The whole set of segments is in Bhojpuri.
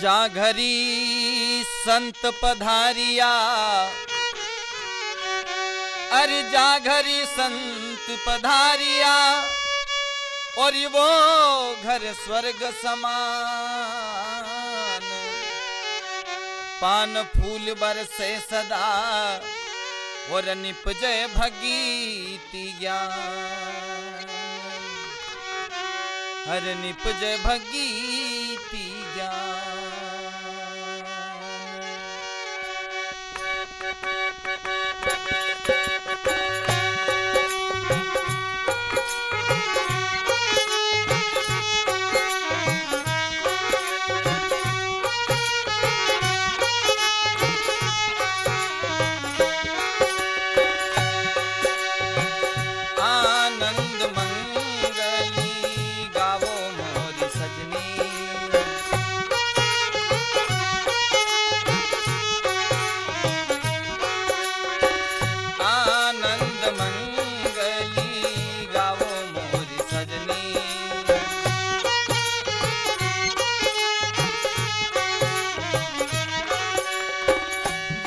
जा घरी संत पधारिया, अरे जा घरी संत पधारिया, और वो घर स्वर्ग समान। पान फूल बरसे सदा, और निपजे भगीति ज्ञान। हर निपजे भगीति ज्ञान।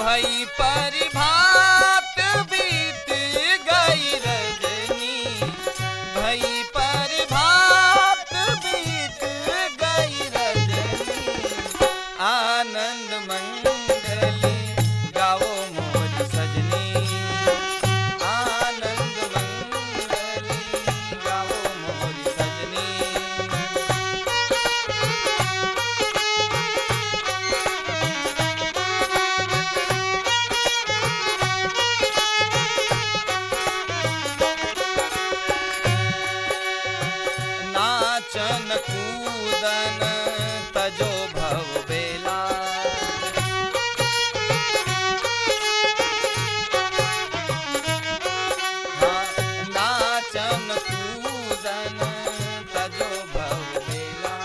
भई परिभात बीत गई रजनी, भई परिभात बीत गई रजनी। आनंद मंगली गाओ मोर सजनी, आनंद मंगली गाओ मोर सजनी। नाचन कूदन तजो भव बेला, नाचन कूदन तजो भव बेला।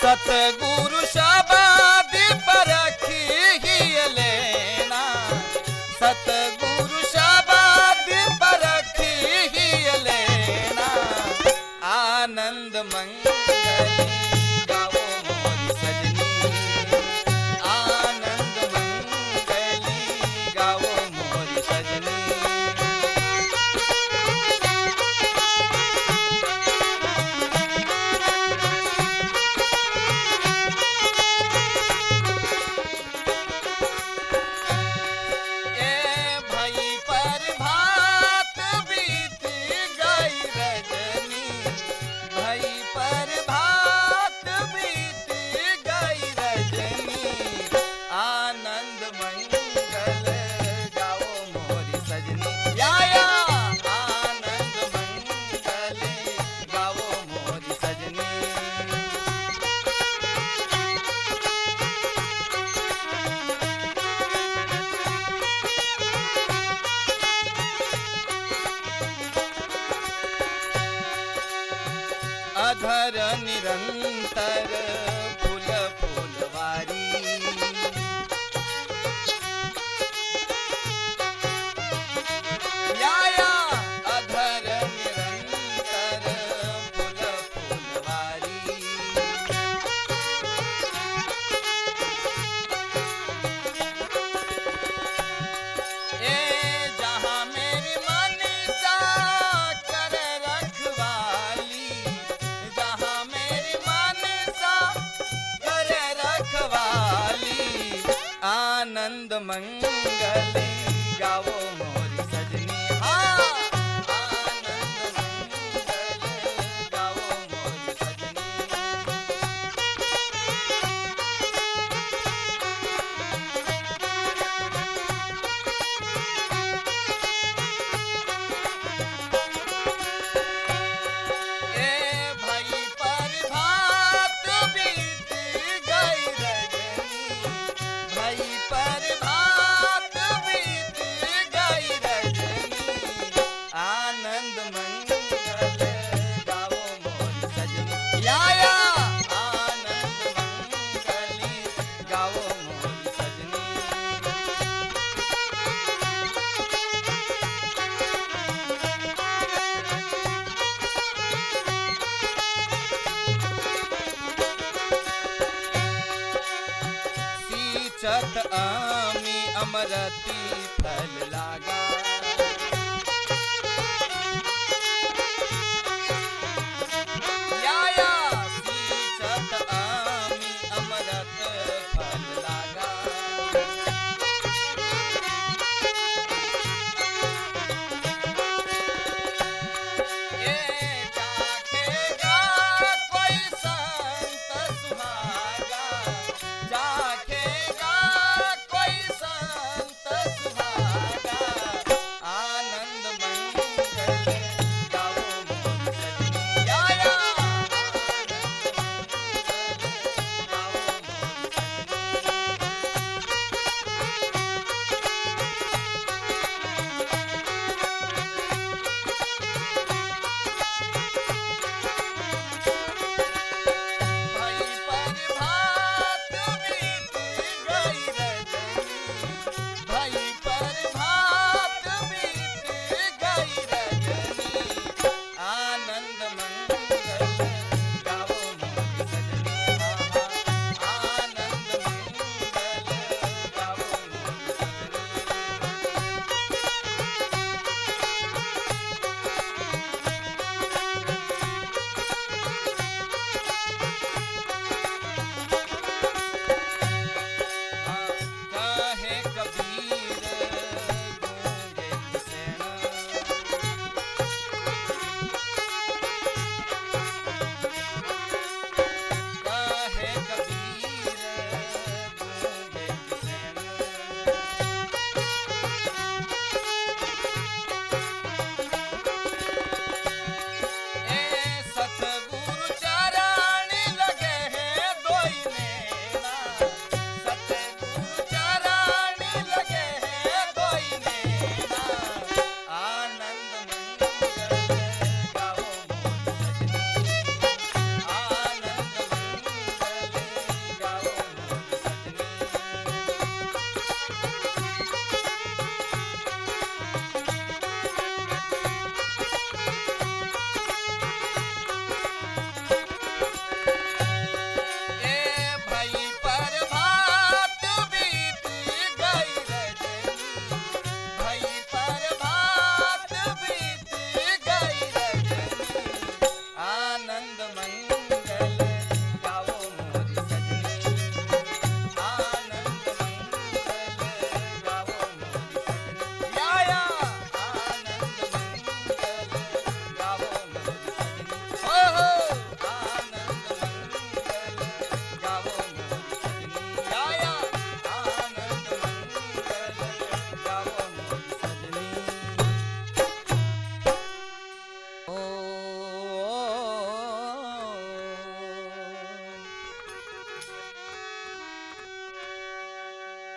सतगुरु शब्द परखी लेना, सतगुरु शब्द परखी लेना। आनंद मंगली गाओ मोर सजनी, आनंद मंगली गाओ मोर सजनी। अधर निरंतर फूल फूलवारी, या अधर निरंतर फूल फूलवारी। ए जहाँ मेरी मनसा कर रखवाली, जहाँ मेरी मनसा कर रखवाली। आनंद मंगली गाओ मोर सजनी, हाँ आनंद मंगली गाओ मोर सजनी। ए भई परिभात बीत गई रजनी, भई परिभात बीत गई रजनी। आनंद मंगल गाओ मोर सजनी, या आनंद मंगली गाओ मोर सजनी। सींचत आमी अमरती फल लागा। या सींचत आमी अमरत फल लागा।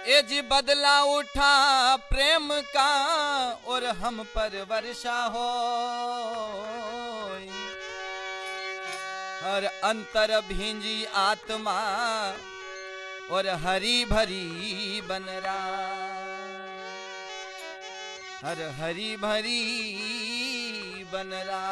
ए जी बदला उठा प्रेम का और हम पर वर्षा हो, और अंतर भींजी आत्मा और हरी भरी बन रहा, हर हरी भरी बन रहा।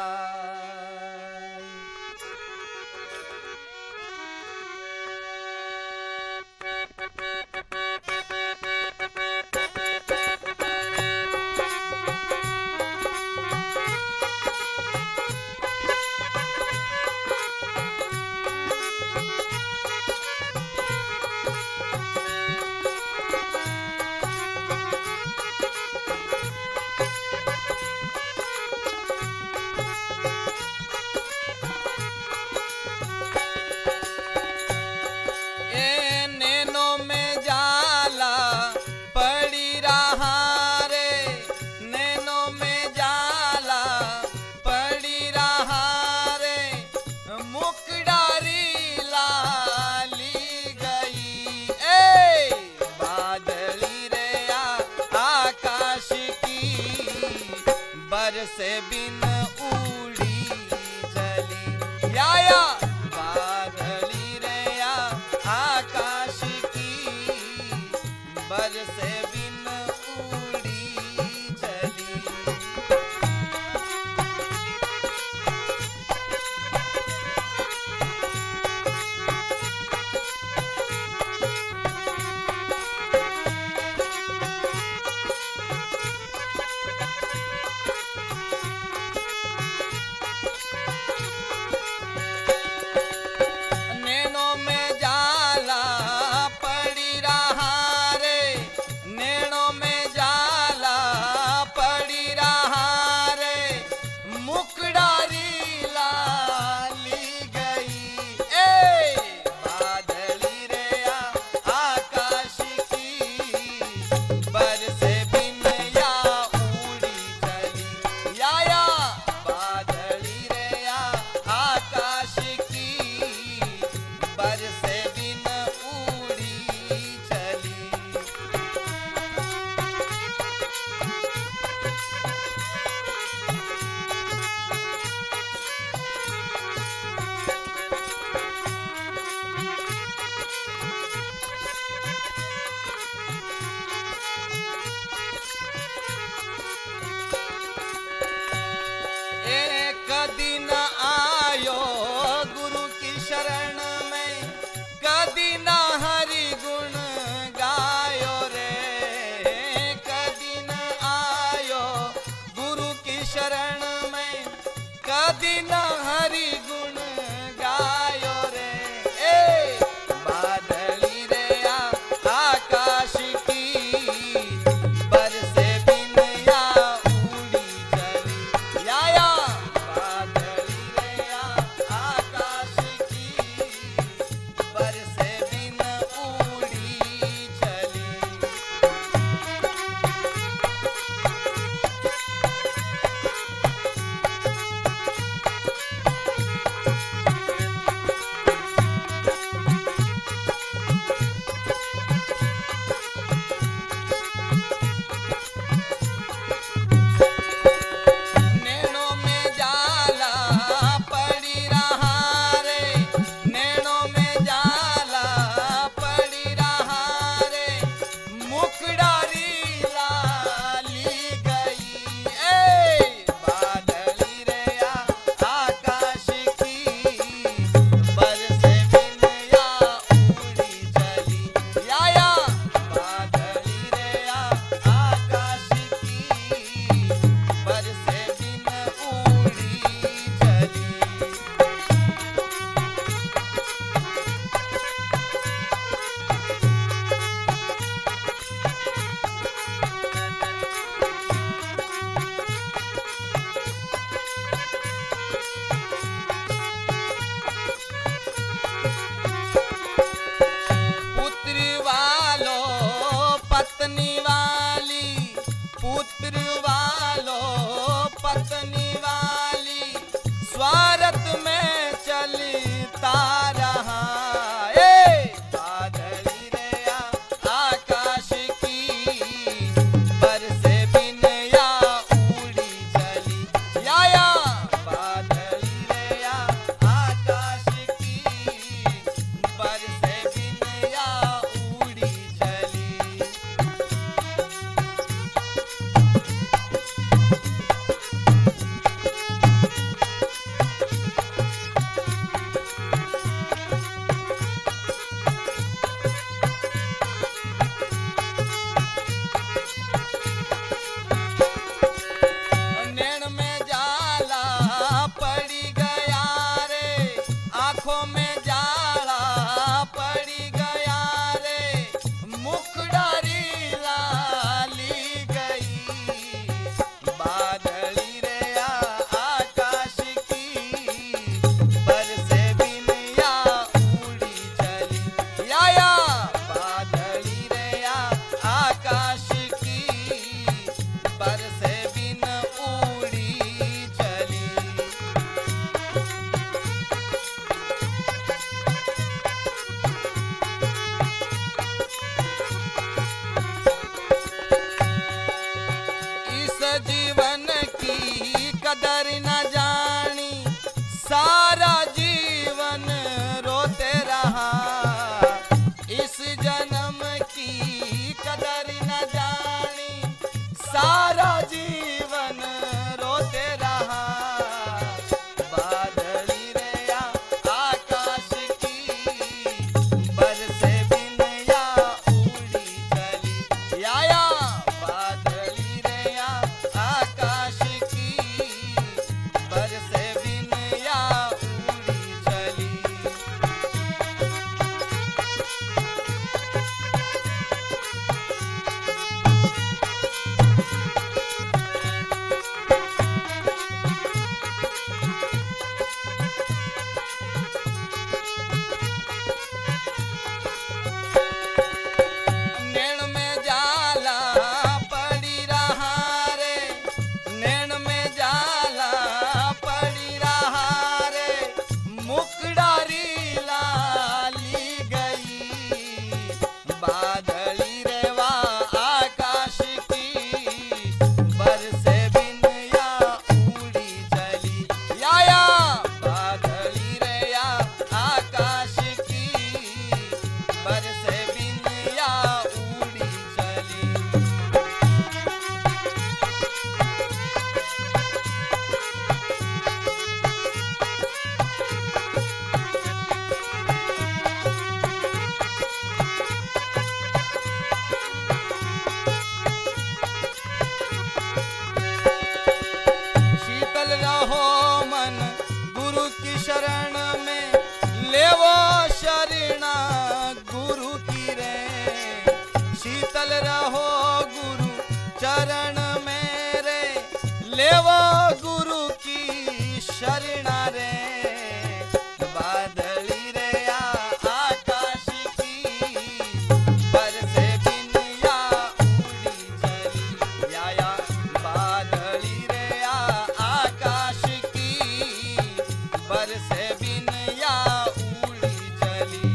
से बिन उड़ी जली या बादली रे या आकाश की बरसे बिन उड़ी जली। पत्नी वाली पुत्र वालो पत्नी वाली स्वार्थ में चलता रहा। बादली रे आकाश की बरसे बिन या उड़ी चली या बादली रे आकाश की बरसे बिन या उड़ी चली। नैन में जाला पड़ी गया रे आंखों में जाला पड़ी गया रे मुखडारी लाली गई। बादली रे आकाश की बरसे बिन या उड़ी चली या बादली रे आकाश की बरसे बिन उड़ी चली। इस जीवन की कदर न जानी सारा जीवन रोते रहा। इस जन्म की कदर न जानी सारा जीवन रोते रहा। बादली रे आकाश की बरसे बिन या उड़ी चली या बादली रे आकाश की बरसे बिन या उड़ी चली। नैन में जाला पड़ी रहा रे नैन में जाला पड़ी रहा रे मुखडारी लाली गई। बादली रे आकाश की बरसे बिन या उड़ी चली या बादली रे आकाश की बरसे बिन या उड़ी चली। शीतल रहो मन गुरु की शरण में लेवो शरणा गुरु की रे। शीतल रहो गुरु चरण में रे लेवो गुरु की शरणा रे। बादली रे आकाश की बरसे बिन या उड़ी चली या बादली रे आकाश की बरसे बिन या उड़ी चली।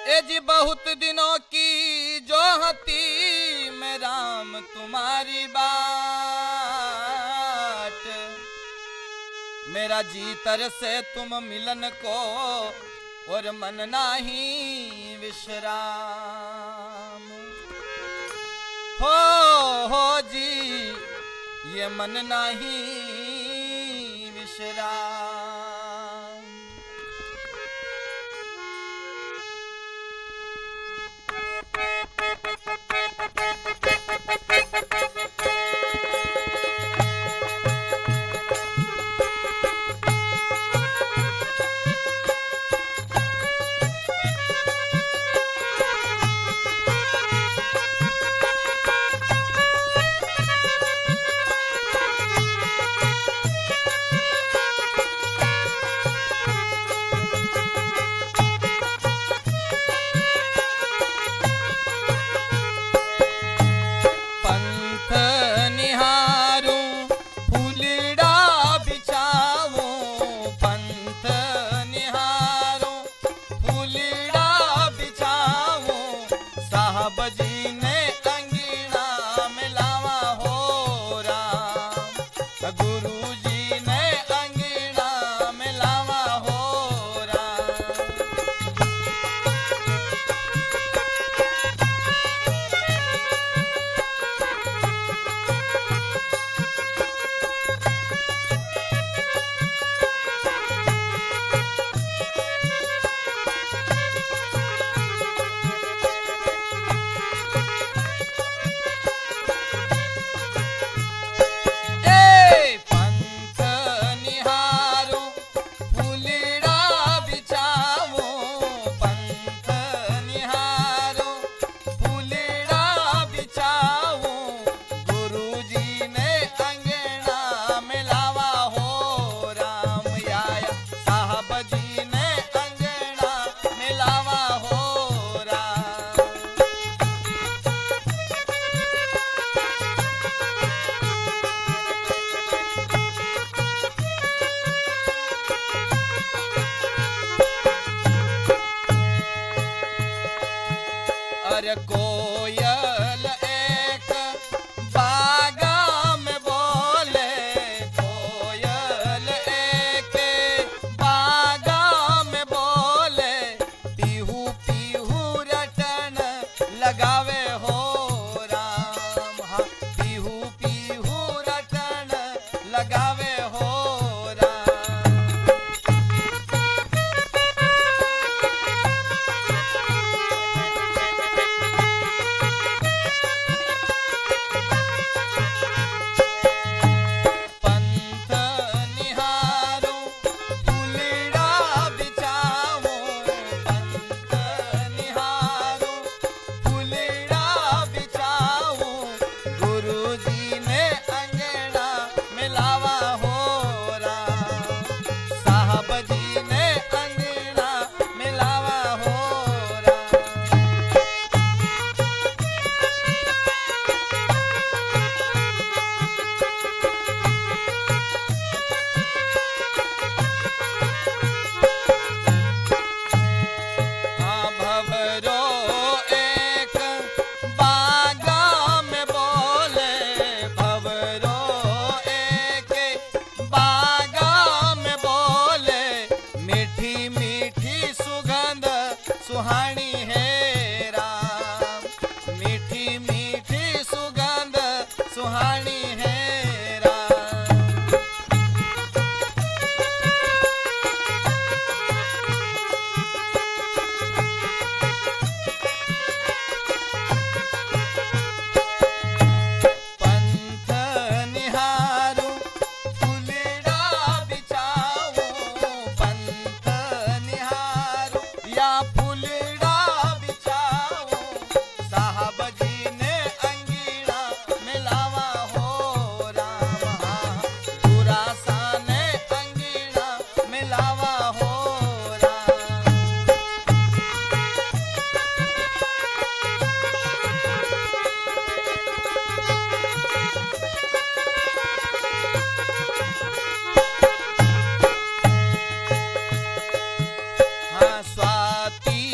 ए जी बहुत दिनों की जो हती मैं राम तुम्हारी बाट, मेरा जी तरसे तुम मिलन को और मन नाही विश्राम। हो जी ये मन नाही विश्राम। कोयल एक बागा में बोले, कोयल एक बागा में बोले, पीहू पीहू रटन लगावे हो राम। हाँ पीहू पीहू रटन लगावे हो राम। सुहानी है राम, मीठी मीठी सुगंध सुहानी है राम। पंथ निहारू फुलड़ा बिछाऊं, पंथ निहारू या फुलड़ा बिछाऊं, साहब जी ने अंगीड़ा मिलावा हो राम। बुरा सा ने अंगीड़ा मिलावा हो राम। हाँ स्वाति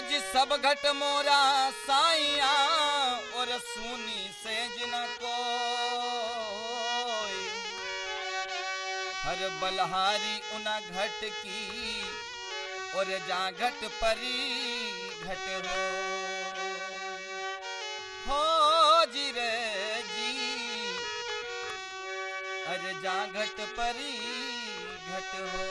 जी सब घट मोरा साइया और सुनी सेज न कोई। हर बलहारी उना घट की और जा घट परी घट हो जी रे जी। अरे जा घट परी घट हो।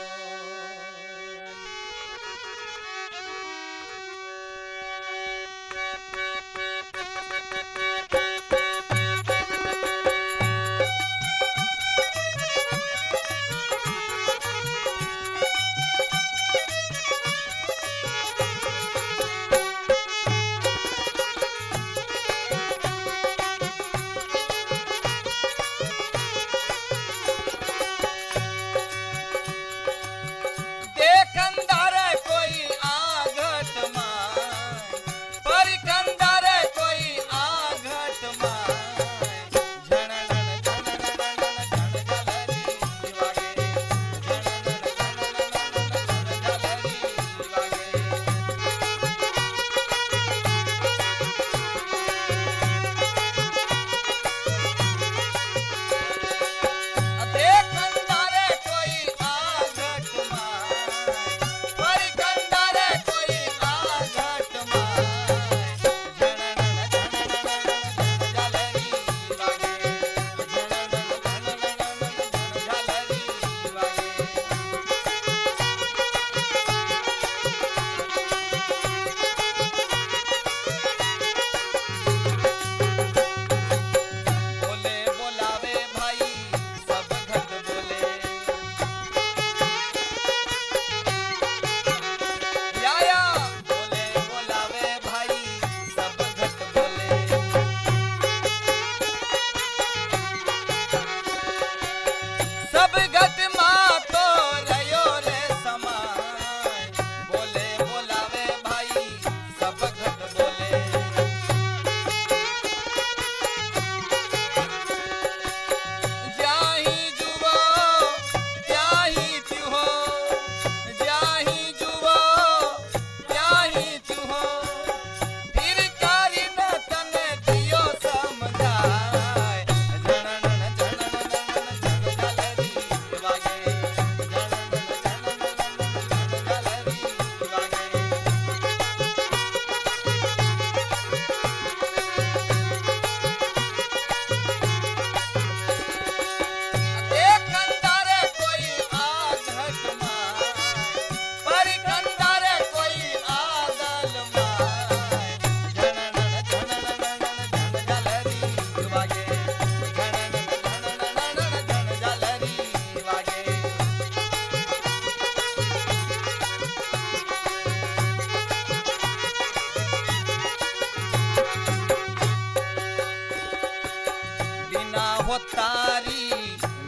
हो तारी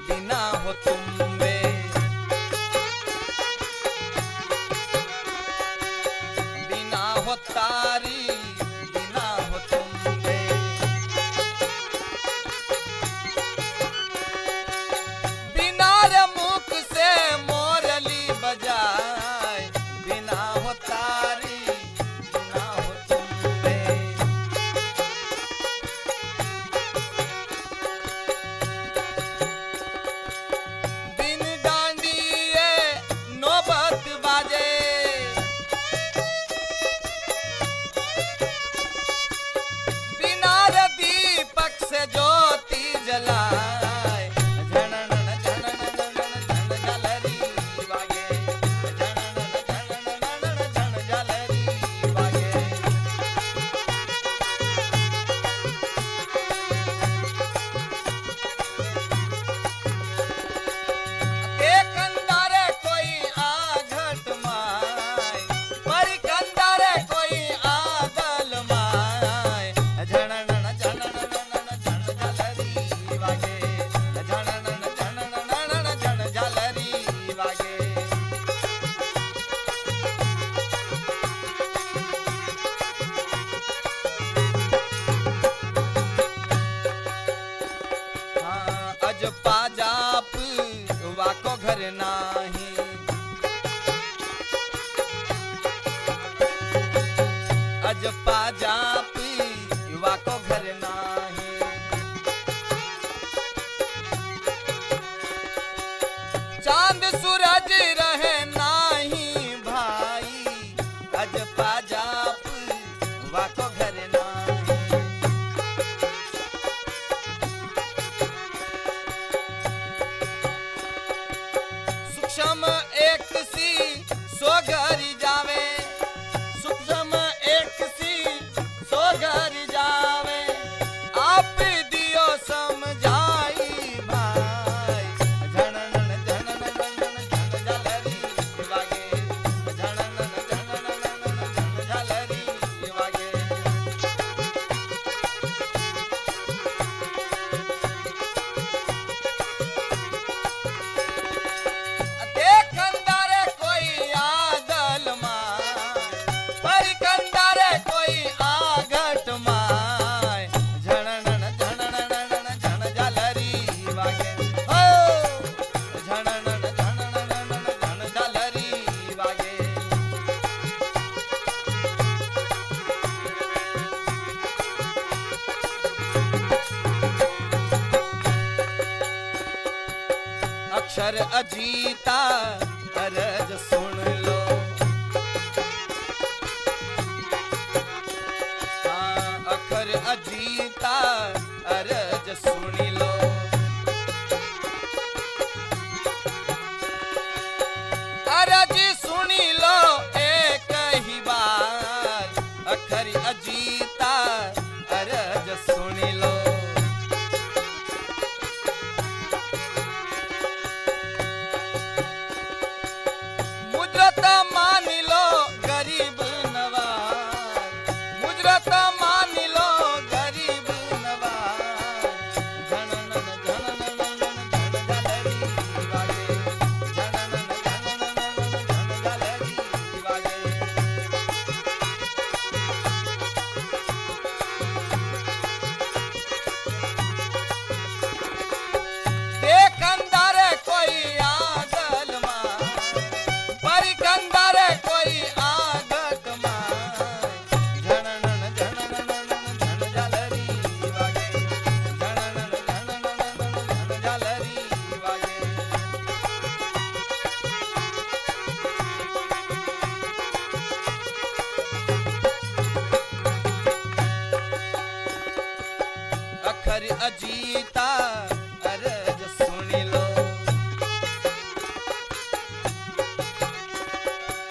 बिना हो तुम्बे, बिना हो तारी बिना हो तुम्बे, बिना रे मुख से मोरली बजाए, बिना हो तारी बिना हो तुम्बे। ज्योति जलाए झनन झनन झन जलरी वागे, झनन झन जलरी वागे। एक अंदर कोई आघट माय, पर कंदर कोई आदल माय, झनन पाजाप वाको घर नाही, सूक्ष्म एक सी सोगरी जावे, सूक्ष्म एक सी सोगरी जावे, आप दियो समझाई भाई, झनन झनन झन झलरी वागे, झनन झनन झन झलरी वागे। देखंदारे कोई आदल माय, परिकंदारे कोई आगट माय, झनन झनन झन झलरी वागे, हो झनन झनन झन झलरी वागे। अक्षर अजीता अरज सुन लो, हाँ अक्षर अजीता अरज सुन लो, अरज सुनी लो एक ही बार, अक्षर अजीता अरज सुन लो। मुजरत मान लो गरीब नवाज, मुजरत मान लो गरीब नवाज, झनन झनन झन झलरी वागे, झनन झनन झन झलरी वागे। देखंदारे कोई आदल माय, परिकंदारे कोई आगत माय, झनन झनन झन झलरी वागे, झनन झनन झन झलरी वागे। अखर अजीता अरज सुन लो,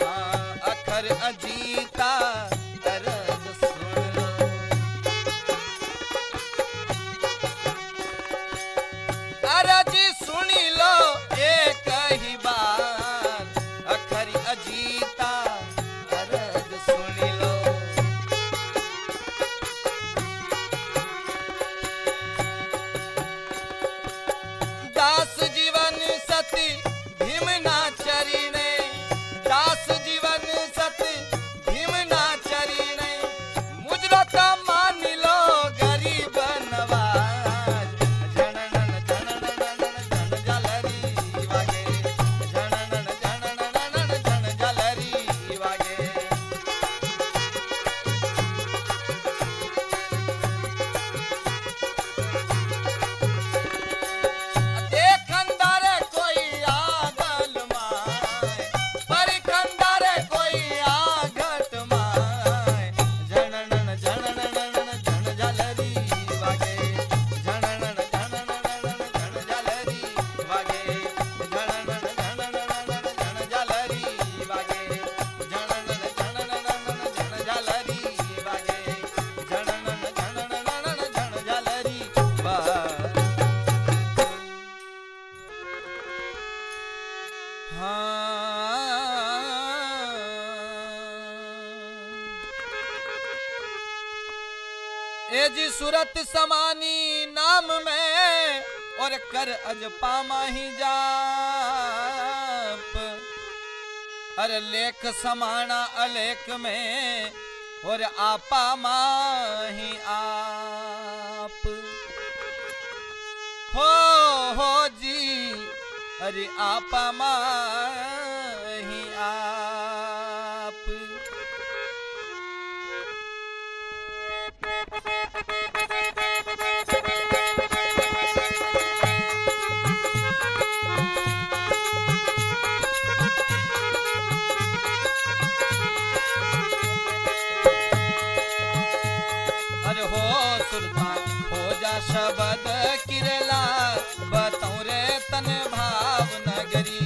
हाँ अखर अजीता अरज सुन लो। अरज सुनी लो एक ही बार, अखर अजीता अरज सुन लो। दास जीवन सती भीमना चरिणे, दास जीवन सती भीमना चरिणे, मुजरत मान लो गरीब नवाज, झनन झनन झन झलरी वागे, झनन झनन झन झलरी वागे। देखंदारे कोई आदल माय, परिकंदारे कोई आगट माय, झनन झनन झन झलरी वागे, झनन झनन झन झलरी वागे, झनन झनन झन झलरी वागे, झनन झनन झन झलरी वागे, झनन झनन झन झलरी वागे। ए जी सूरत समानी नाम में और कर अज पामा ही जाप, अरे लेख समाना अलेख में और आपा माही आप, हो जी अरे आपा माही आप। शबद किरला बतौरे तन भाव नगरी।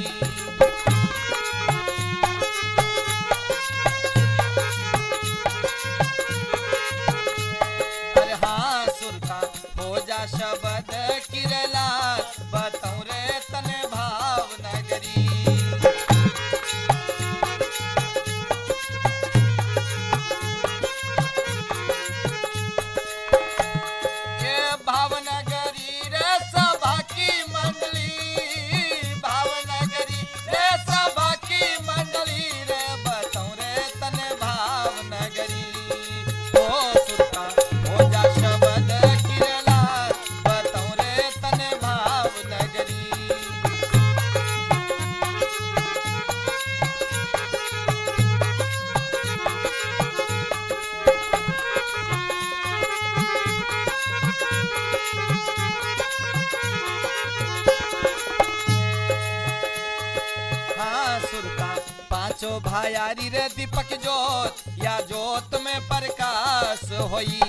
पांचों भायारी रे दीपक जोत या जोत में प्रकाश होई।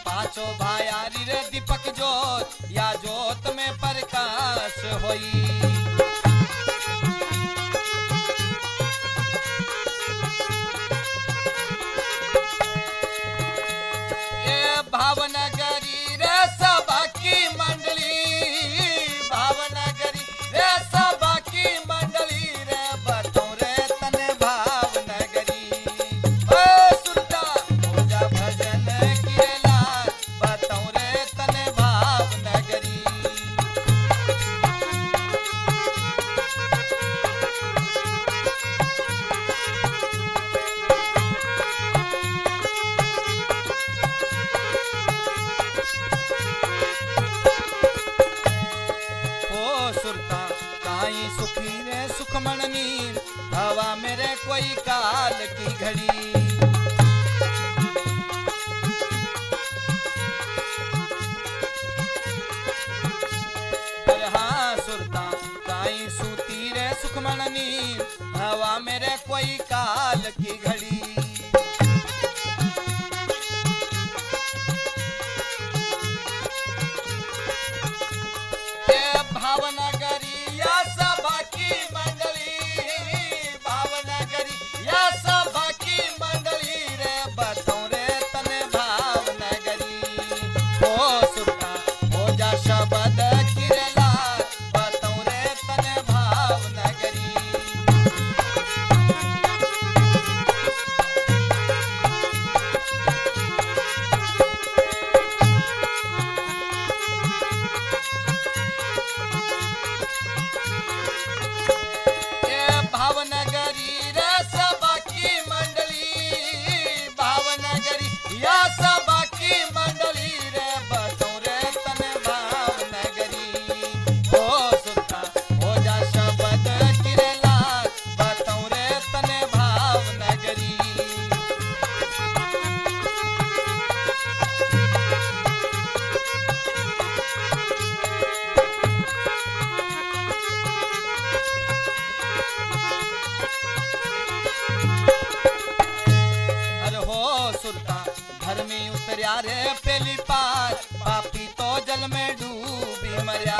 पांचों भायारी रे दीपक जोत या जोत में प्रकाश होई। ये भावनगरी रे सभा की मंडली, भावनगरी रे सभा की मंडली रे बताऊं रे तने भावनगरी। ओ सुरता हो जा भजन की लाल बताऊं रे तने भावनगरी। सुरता काई सुखी रे सुखमन नीर हवा मेरे कोई काल की घड़ी। हाँ सुरता काई सूती रे सुखमन नीर हवा मेरे कोई काल की घड़ी। भावनगरी या सभा की मंडली, भावनगरी या सभा की मंडली रे बताऊं रे तने भावनगरी। ओ सुरता हो जा शब्द की रे लाल बताऊं रे तने भावनगरी। भावनगरी रे सभा की मंडली, भावनगरी या सभा की मंडली रे बताऊं रे तने भावनगरी। ओ सुरता हो जा शब्द की रे लाल बताऊं रे तने भावनगरी। सुरता घर में उतरिया रे पहली पार पापी तो जल में डूबी मरिया।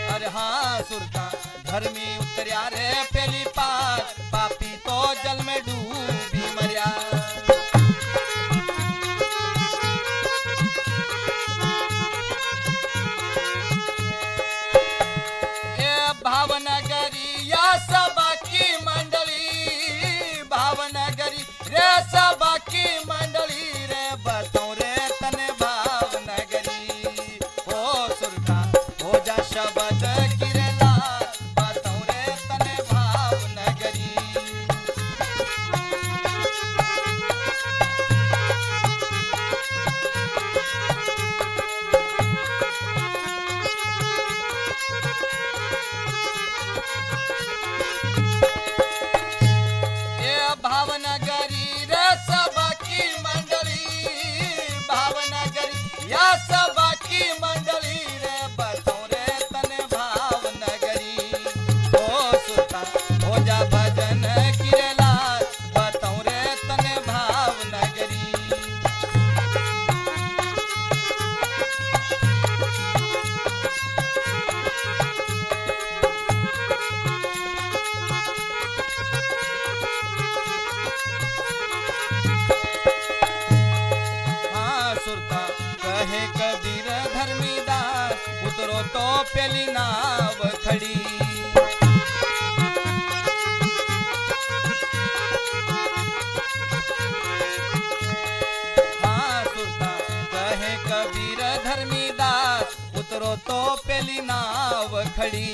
अरे हाँ सुरता घर में उतरिया रे पहली पार पापी तो जल में डूबी मरिया। भावनगरी या सभा की मंडली, भावनगरी रे सभा की मंडली रे बताऊं रे तने भावनगरी। ओ सुरता हो जा शब्द की रे लाल बताऊं रे तने भावनगरी। भावनगरी रे सभा की मंडली, भावनगरी या सभा की मंडली रे बताऊं रे तने भावनगरी। ओ सुरता हो जा भजन की रे लाल बताऊं रे तने भावनगरी। सुरता कहे कबीर धर्मीदास उतरो तो पहली नाव खड़ी। हाँ सुरता कहे कबीर धर्मीदास उतरो तो पहली नाव खड़ी।